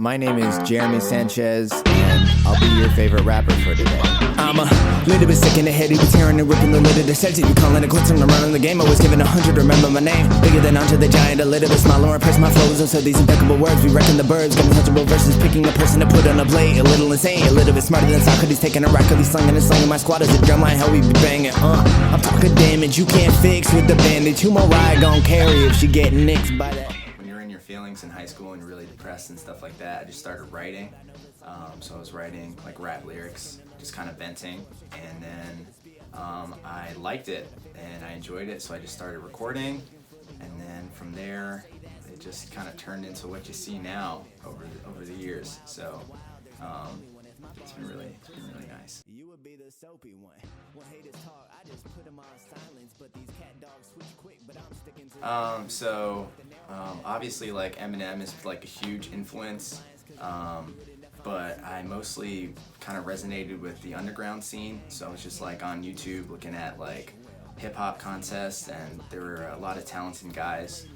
My name is Jeremy Sanchez, and I'll be your favorite rapper for today. I'm a little bit sick in the head, he was tearing and ripping the lid of the set. You calling it quits, I'm running the game. I was given 100, remember my name. Bigger than Andre the Giant, a little bit smaller, impress my flows. And so these impeccable words, we reckon the birds. Got untouchable verses, picking a person to put on a blade. A little insane, a little bit smarter than Socrates, taking a racket, he's slinging and slinging. My squad is a drumline, how we be banging. I'm talking damage, you can't fix with the bandage. Who more ride gon' carry if she get nicked by that? Feelings in high school and really depressed and stuff like that, I just started writing. So I was writing like rap lyrics, just kind of venting, and then I liked it and I enjoyed it, so I just started recording, and then from there it just kind of turned into what you see now over the years. So it's been really nice. You would be the soapy one. When haters talk, I just put them on silence, but these cat dogs switch quick, but I'm sticking to obviously like Eminem is like a huge influence, but I mostly kind of resonated with the underground scene. So I was just like on YouTube looking at like hip hop contests, and there were a lot of talented guys.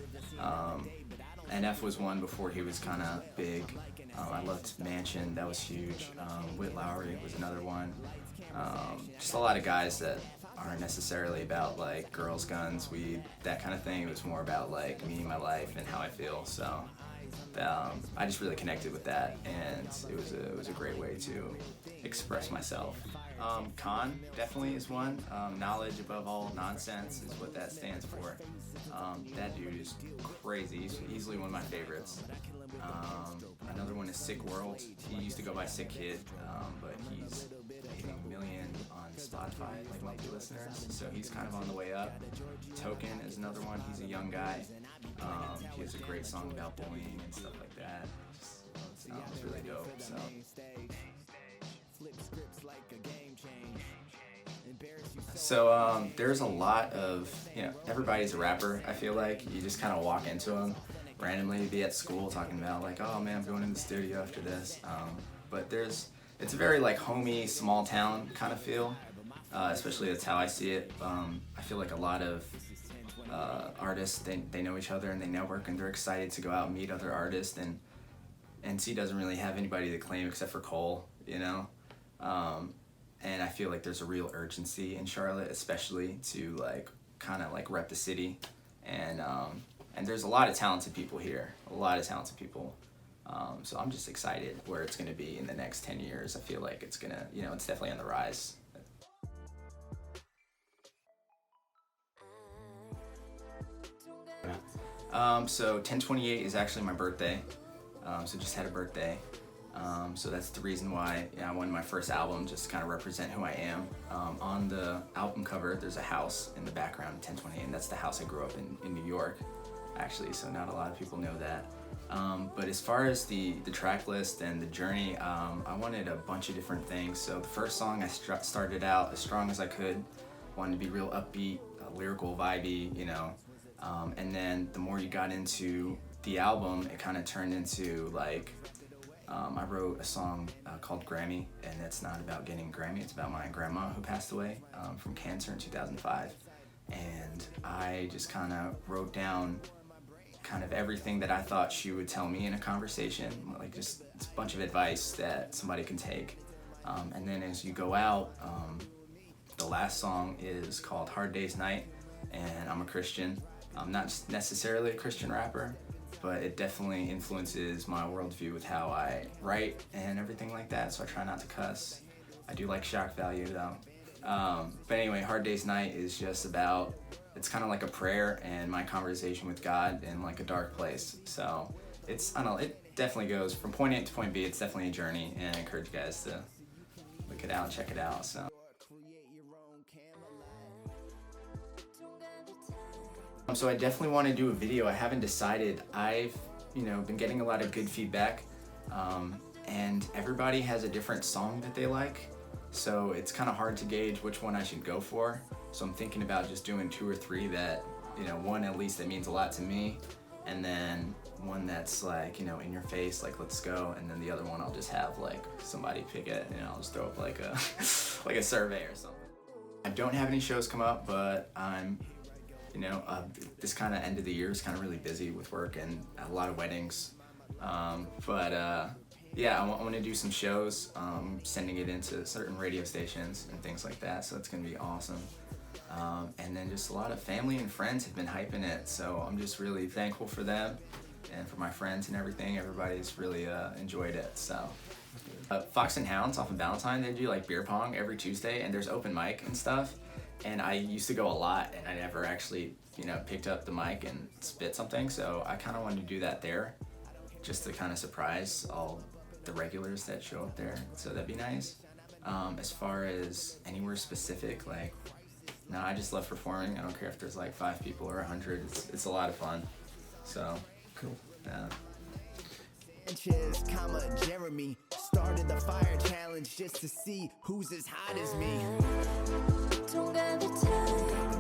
NF was one before he was kind of big. I loved Mansion, that was huge. Whit Lowry was another one. Just a lot of guys that aren't necessarily about like girls, guns, weed, that kind of thing. It was more about like me, my life, and how I feel. So I just really connected with that, and it was a great way to express myself. Khan definitely is one. Knowledge above all nonsense is what that stands for. That dude is crazy. He's easily one of my favorites. Another one is Sick World. He used to go by Sick Kid, but he's hitting a million on Spotify, like monthly listeners. So he's kind of on the way up. Token is another one. He's a young guy. He has a great song about bullying and stuff like that. It's really dope. So there's a lot of, everybody's a rapper, I feel like. You just kind of walk into them randomly, be at school talking about like, oh man, I'm going in the studio after this. But it's a very like homey, small town kind of feel, especially that's how I see it. I feel like a lot of artists, they know each other and they network, and they're excited to go out and meet other artists, and NC doesn't really have anybody to claim except for Cole, and I feel like there's a real urgency in Charlotte, especially to like kind of like rep the city, and there's a lot of talented people here, so I'm just excited where it's going to be in the next 10 years. I feel like it's gonna, it's definitely on the rise. So 10/28 is actually my birthday, so just had a birthday. So that's the reason why I wanted my first album just to kind of represent who I am. On the album cover, there's a house in the background, 10/28, and that's the house I grew up in New York, actually, so not a lot of people know that. But as far as the track list and the journey, I wanted a bunch of different things. So the first song, I started out as strong as I could, wanted to be real upbeat, lyrical, vibey, and then the more you got into the album, it kind of turned into like, I wrote a song called Grammy, and it's not about getting a Grammy, it's about my grandma who passed away from cancer in 2005. And I just kind of wrote down kind of everything that I thought she would tell me in a conversation, like just a bunch of advice that somebody can take. And then as you go out, the last song is called Hard Day's Night, and I'm a Christian. I'm not necessarily a Christian rapper, but it definitely influences my worldview with how I write and everything like that, so I try not to cuss. I do like shock value though. But anyway, Hard Day's Night is just about, it's kind of like a prayer and my conversation with God in like a dark place. So it definitely goes from point A to point B. It's definitely a journey, and I encourage you guys to look it out and check it out. So I definitely want to do a video. I haven't decided. I've been getting a lot of good feedback, and everybody has a different song that they like, so it's kind of hard to gauge which one I should go for. So I'm thinking about just doing 2 or 3 that, one at least that means a lot to me, and then one that's like, in your face, like let's go, and then the other one I'll just have like somebody pick it, I'll just throw up like a like a survey or something. I don't have any shows come up, but I'm this kind of end of the year is kind of really busy with work and a lot of weddings. Yeah, I want to do some shows, sending it into certain radio stations and things like that. So it's gonna be awesome. And then just a lot of family and friends have been hyping it. So I'm just really thankful for them and for my friends and everything. Everybody's really enjoyed it. So Fox and Hounds off of Valentine, they do like beer pong every Tuesday, and there's open mic and stuff. And I used to go a lot, and I never actually, picked up the mic and spit something. So I kind of wanted to do that there, just to kind of surprise all the regulars that show up there. So that'd be nice. As far as anywhere specific, like, no, I just love performing. I don't care if there's like 5 people or 100. It's a lot of fun. So Cool. yeah. Sanchez, Jeremy started the fire challenge just to see who's as hot as me. Don't ever tell